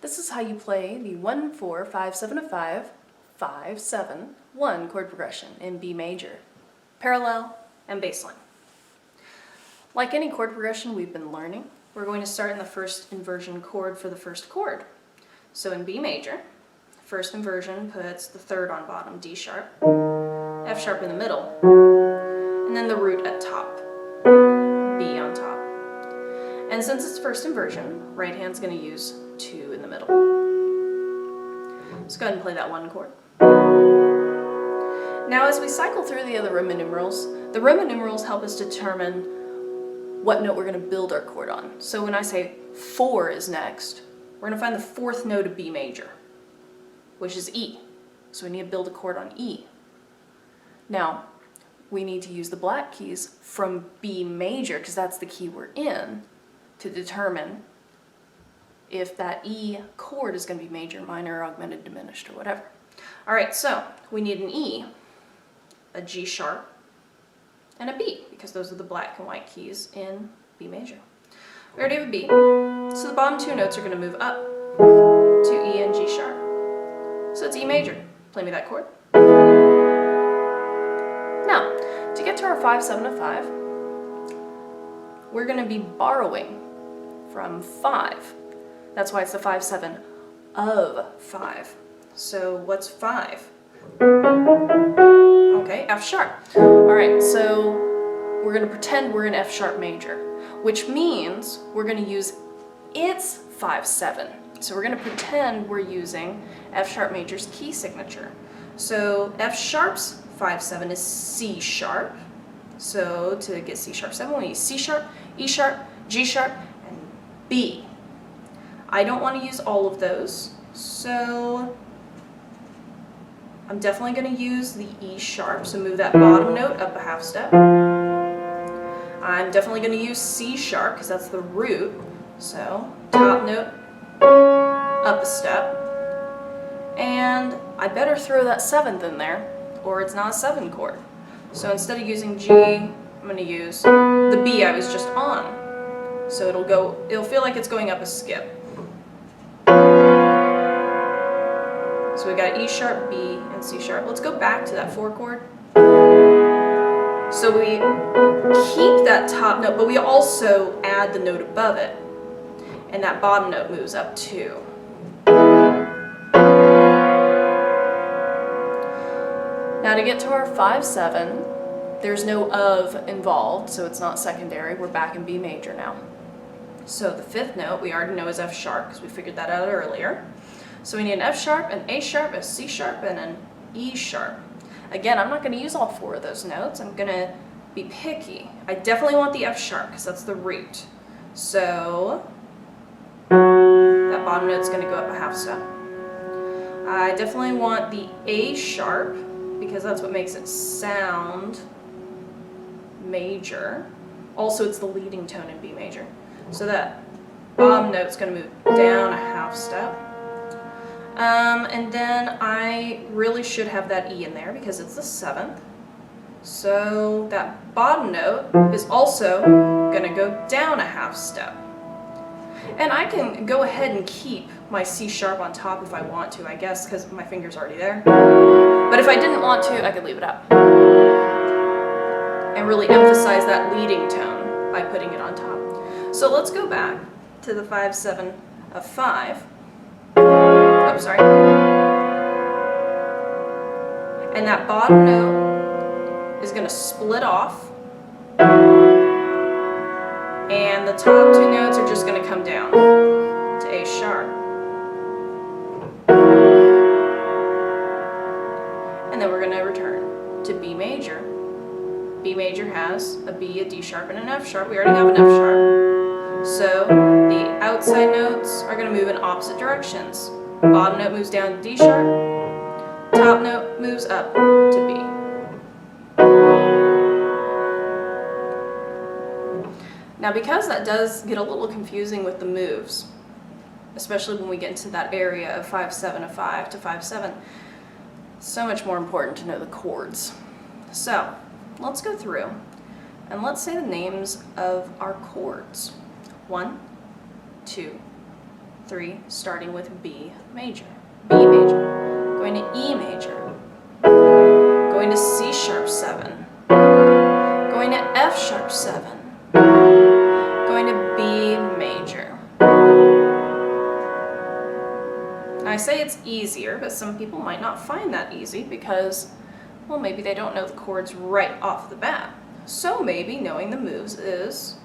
This is how you play the 1-4-5-7-5, 5-7-1 chord progression in B major, parallel and bass line. Like any chord progression we've been learning, we're going to start in the first inversion chord for the first chord. So in B major, first inversion puts the third on bottom, D sharp, F sharp in the middle, and then the root at top, B on top. And since it's first inversion, right hand's going to use 2 in the middle. Let's go ahead and play that one chord. Now as we cycle through the other Roman numerals, the Roman numerals help us determine what note we're going to build our chord on. So when I say 4 is next, we're going to find the fourth note of B major, which is E. So we need to build a chord on E. Now, we need to use the black keys from B major, because that's the key we're in, to determine if that E chord is going to be major, minor, augmented, diminished, or whatever. Alright, so we need an E, a G sharp, and a B, because those are the black and white keys in B major. We already have a B, so the bottom two notes are going to move up to E and G sharp. So it's E major. Play me that chord. Now, to get to our 5-7-5, we're going to be borrowing from 5. That's why it's the 5-7 of 5. So what's 5? Okay, F sharp. Alright, so we're going to pretend we're in F sharp major, which means we're going to use its 5-7. So we're going to pretend we're using F sharp major's key signature. So F sharp's 5-7 is C sharp. So to get C sharp 7, we use C sharp, E sharp, G sharp, and B. I don't want to use all of those, so I'm definitely going to use the E sharp, so move that bottom note up a half step. I'm definitely going to use C sharp, because that's the root, so top note up a step. And I better throw that 7th in there, or it's not a 7 chord. So instead of using G, I'm going to use the B I was just on. So it'll feel like it's going up a skip. So we got E sharp, B, and C sharp. Let's go back to that 4 chord. So we keep that top note, but we also add the note above it. And that bottom note moves up too. Now to get to our 5-7, there's no of involved, so it's not secondary. We're back in B major now. So the 5th note we already know is F sharp, because we figured that out earlier. So we need an F sharp, an A sharp, a C sharp, and an E sharp. Again, I'm not going to use all 4 of those notes. I'm going to be picky. I definitely want the F sharp, because that's the root. So that bottom note's going to go up a half step. I definitely want the A sharp, because that's what makes it sound major. Also, it's the leading tone in B major. So that bottom note's going to move down a half step. And then I really should have that E in there because it's the 7th. So that bottom note is also going to go down a half step. And I can go ahead and keep my C sharp on top if I want to, I guess, because my finger's already there. But if I didn't want to, I could leave it up. And really emphasize that leading tone by putting it on top. So let's go back to the 5-7 of 5. Oh, sorry. And that bottom note is going to split off. And the top 2 notes are just going to come down to A sharp. And then we're going to return to B major. B major has a B, a D sharp, and an F sharp. We already have an F sharp. So the outside notes are going to move in opposite directions. Bottom note moves down to D sharp. Top note moves up to B. Now because that does get a little confusing with the moves, especially when we get into that area of 5-7-5 to 5-7, it's so much more important to know the chords. So let's go through and let's say the names of our chords. 1, 2, 3, starting with B major. B major, going to E major, going to C sharp 7, going to F sharp 7, going to B major. Now I say it's easier, but some people might not find that easy because, well, maybe they don't know the chords right off the bat. So maybe knowing the moves is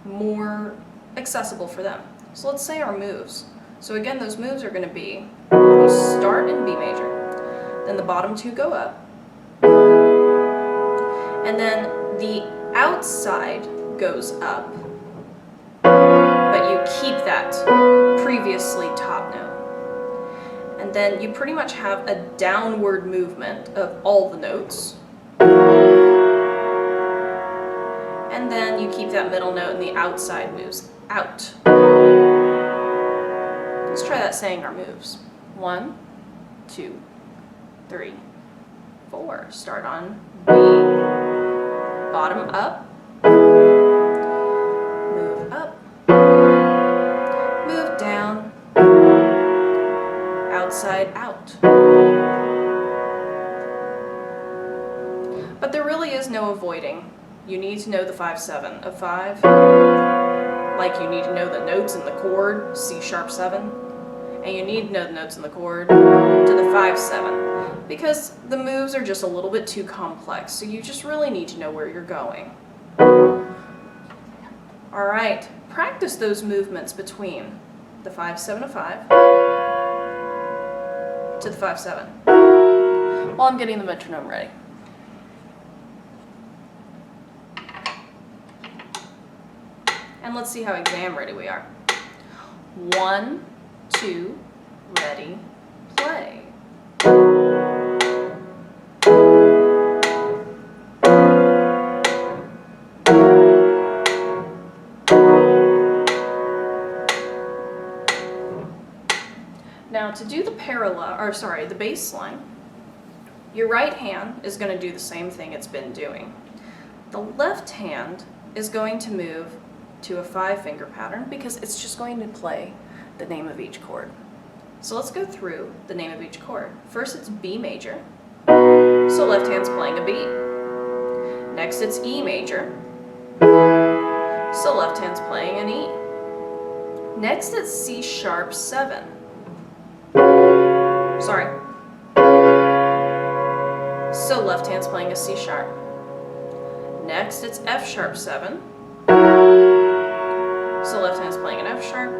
more accessible for them. So let's say our moves. So again, those moves are going to be, you start in B major, then the bottom 2 go up, and then the outside goes up, but you keep that previously top note. And then you pretty much have a downward movement of all the notes. And then you keep that middle note and the outside moves out. Let's try that saying our moves. 1, 2, 3, 4. Start on B, bottom up, move up, move down, outside out. But there really is no avoiding. You need to know the 5/7 of 5, like you need to know the notes in the chord, C sharp 7, and you need to know the notes in the chord to the 5/7, because the moves are just a little bit too complex, so you just really need to know where you're going. Alright, practice those movements between the 5/7 of 5 to the 5/7 while I'm getting the metronome ready. And let's see how exam ready we are. 1, 2, ready, play. Now to do the the bass line, your right hand is going to do the same thing it's been doing. The left hand is going to move to a 5-finger pattern because it's just going to play the name of each chord. So let's go through the name of each chord. First it's B major, so left hand's playing a B. Next it's E major, so left hand's playing an E. Next it's C sharp 7. Sorry. So left hand's playing a C sharp. Next it's F sharp 7. So left hand's playing an F sharp.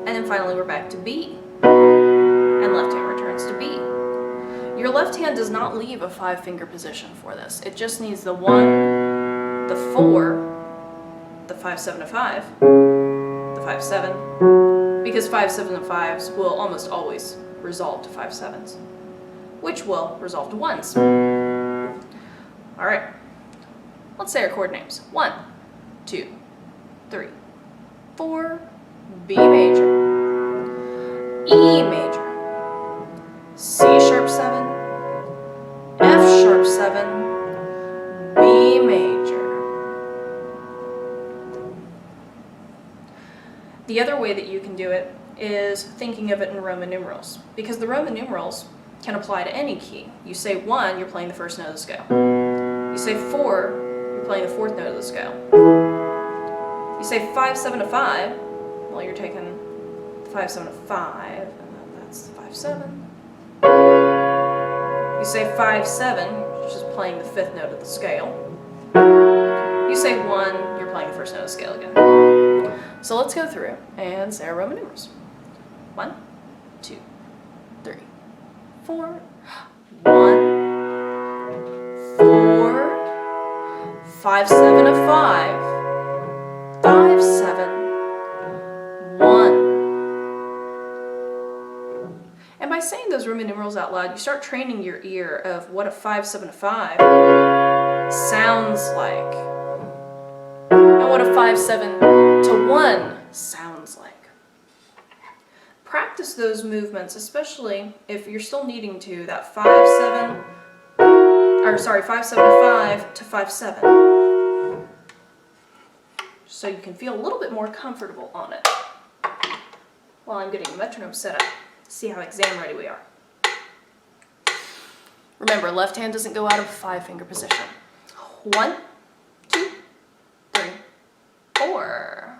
And then finally we're back to B. And left hand returns to B. Your left hand does not leave a 5-finger position for this. It just needs the 1, the 4, the 5/7 of 5, the 5/7, because 5/7 of 5s will almost always resolve to 5/7s, which will resolve to 1s. Alright, let's say our chord names. 1, 2, 3, 4, B major, E major, C sharp 7, F sharp 7, B major. The other way that you can do it is thinking of it in Roman numerals, because the Roman numerals can apply to any key. You say 1, you're playing the first note of the scale. You say 4, you're playing the 4th note of the scale. You say 5/7 of 5, well, you're taking 5/7 of 5, and then that's 5/7. You say 5/7, you're just playing the 5th note of the scale. You say 1, you're playing the first note of the scale again. So let's go through and say our Roman numerals. 1, 2, 3, 4. 1, 4, 5/7 of 5, 5/7, 1. And by saying those Roman numerals out loud, you start training your ear of what a 5/7 of 5 sounds like, and what a 5/7 to 1 sounds like. Practice those movements, especially if you're still needing to, that 5/7, or sorry, 5/7 of 5 to 5/7. So you can feel a little bit more comfortable on it. while I'm getting the metronome set up. See how exam ready we are. Remember, left hand doesn't go out of 5-finger position. 1, 2, 3, 4.